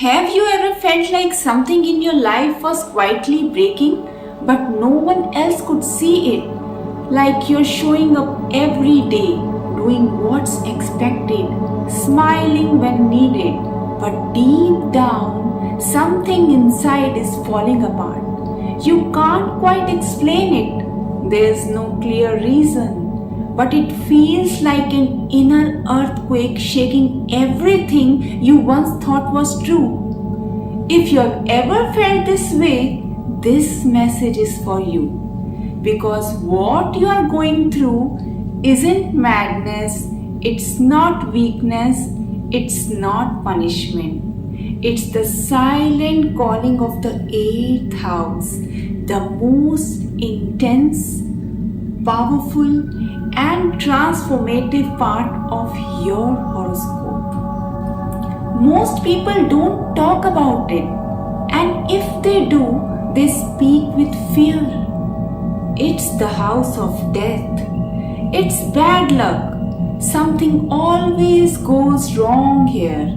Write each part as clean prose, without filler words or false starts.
Have you ever felt like something in your life was quietly breaking, but no one else could see it? Like you're showing up every day, doing what's expected, smiling when needed, but deep down, something inside is falling apart. You can't quite explain it. There's no clear reason, but it feels like an inner earthquake shaking everything you once thought was true. If you have ever felt this way, this message is for you. Because what you are going through isn't madness, it's not weakness, it's not punishment. It's the silent calling of the eighth house, the most intense, powerful, and transformative part of your horoscope. Most people don't talk about it, and if they do, they speak with fear. It's the house of death. It's bad luck. Something always goes wrong here.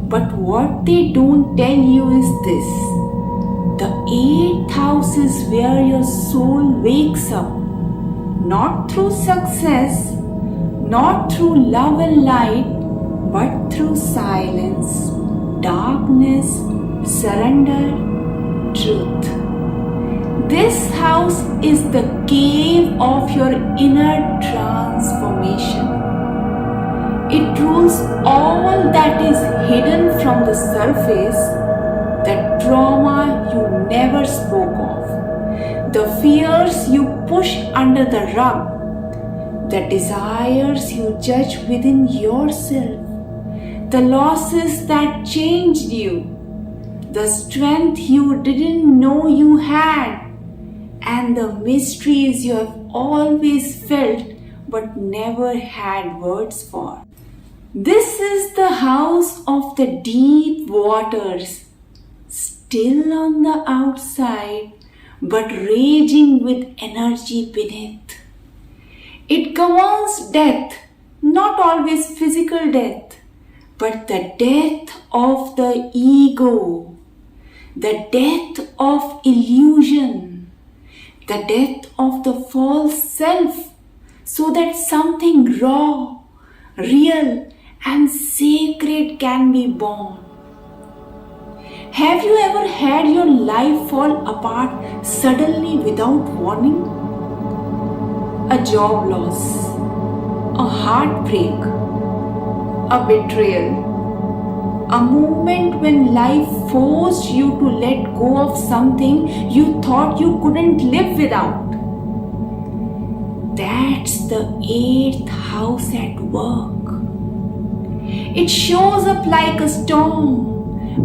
But what they don't tell you is this: the eighth house is where your soul wakes up. Not through success, not through love and light, but through silence, darkness, surrender, truth. This house is the cave of your inner transformation. It rules all that is hidden from the surface, the trauma you never spoke of, the fears you push under the rug, the desires you judge within yourself, the losses that changed you, the strength you didn't know you had, and the mysteries you have always felt but never had words for. This is the house of the deep waters, still on the outside but raging with energy beneath. It governs death, not always physical death, but the death of the ego, the death of illusion, the death of the false self, so that something raw, real, and sacred can be born. Have you ever had your life fall apart suddenly without warning? A job loss, a heartbreak, a betrayal, a moment when life forced you to let go of something you thought you couldn't live without. That's the eighth house at work. It shows up like a storm,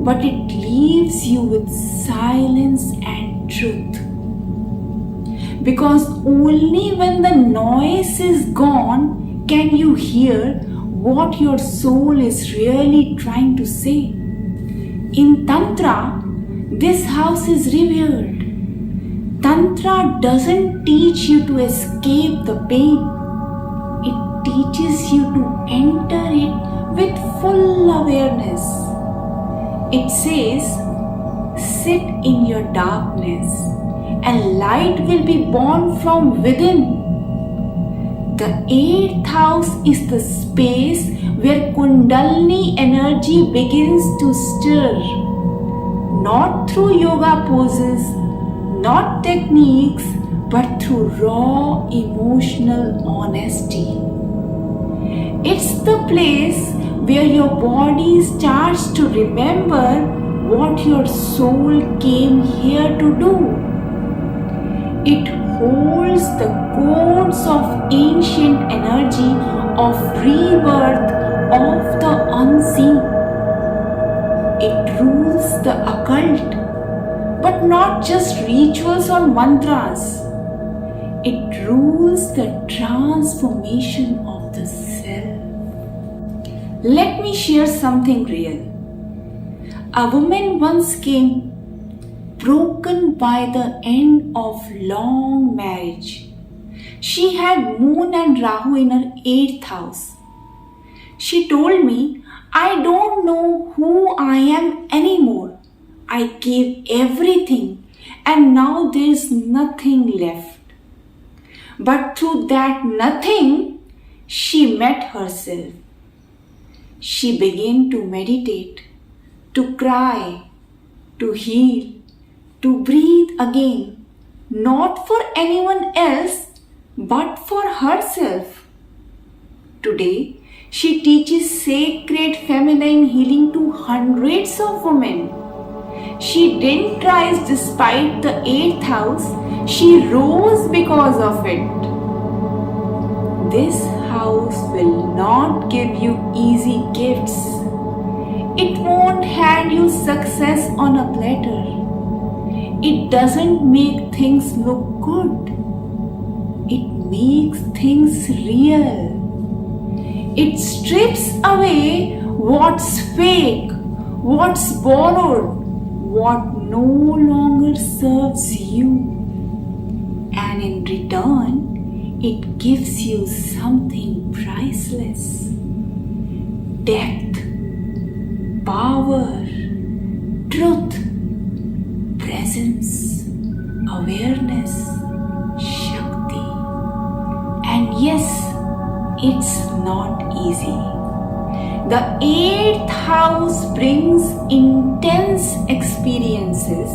but it leaves you with silence and truth. Because only when the noise is gone can you hear what your soul is really trying to say. In Tantra, this house is revered. Tantra doesn't teach you to escape the pain. It teaches you to enter it with full awareness. It says, sit in your darkness and light will be born from within. The eighth house is the space where Kundalini energy begins to stir. Not through yoga poses, not techniques, but through raw emotional honesty. It's the place where your body starts to remember what your soul came here to do. It holds the codes of ancient energy of rebirth of the unseen. It rules the occult, but not just rituals or mantras. It rules the transformation of the self. Let me share something real. A woman once came broken by the end of long marriage. She had Moon and Rahu in her 8th house. She told me, I don't know who I am anymore. I gave everything and now there's nothing left. But through that nothing, she met herself. She began to meditate, to cry, to heal, to breathe again, not for anyone else, but for herself. Today, she teaches sacred feminine healing to hundreds of women. She didn't rise despite the eighth house, she rose because of it. This house will not give you easy gifts. It won't hand you success on a platter. It doesn't make things look good. It makes things real. It strips away what's fake, what's borrowed, what no longer serves you. And in return, it gives you something priceless. Depth, power, truth, presence, awareness, Shakti. And yes, it's not easy. The eighth house brings intense experiences,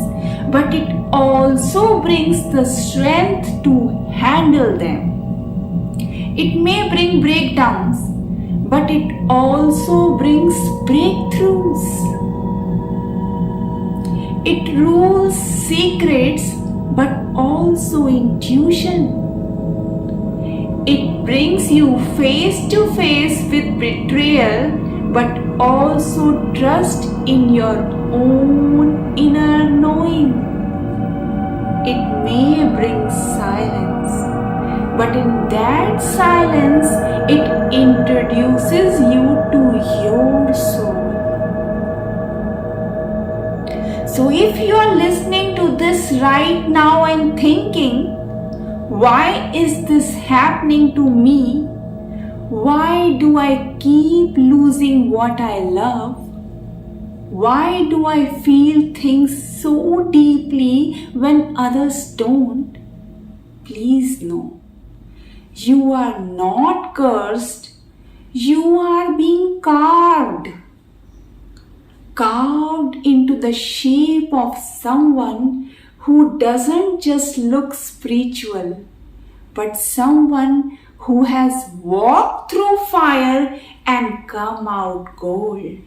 but it also brings the strength to handle them. It may bring breakdowns, but it also brings breakthroughs. It rules secrets, but also intuition. It brings you face to face with betrayal, but also trust in your own inner knowing. It may bring silence, but in that silence, it introduces you to your soul. So if you are listening to this right now and thinking, why is this happening to me? Why do I keep losing what I love? Why do I feel things so deeply when others don't? Please know, you are not cursed. You are being carved. Carved into the shape of someone who doesn't just look spiritual, but someone who has walked through fire and come out gold.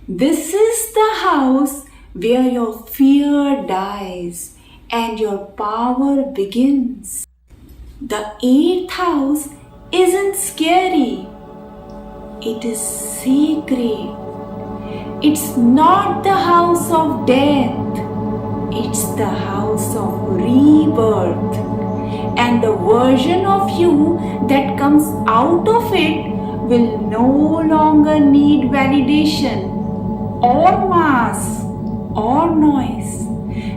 This is the house where your fear dies and your power begins. The eighth house isn't scary. It is sacred. It's not the house of death. It's the house of rebirth. And the version of you that comes out of it will no longer need validation or mass or noise,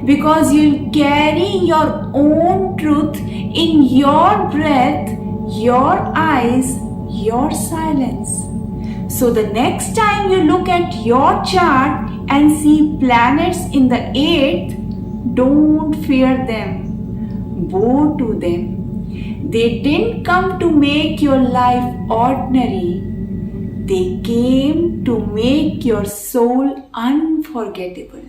because you'll carry your own truth in your breath, your eyes, your silence. So the next time you look at your chart and see planets in the eighth, don't fear them. Bow to them. They didn't come to make your life ordinary. They came to make your soul unforgettable.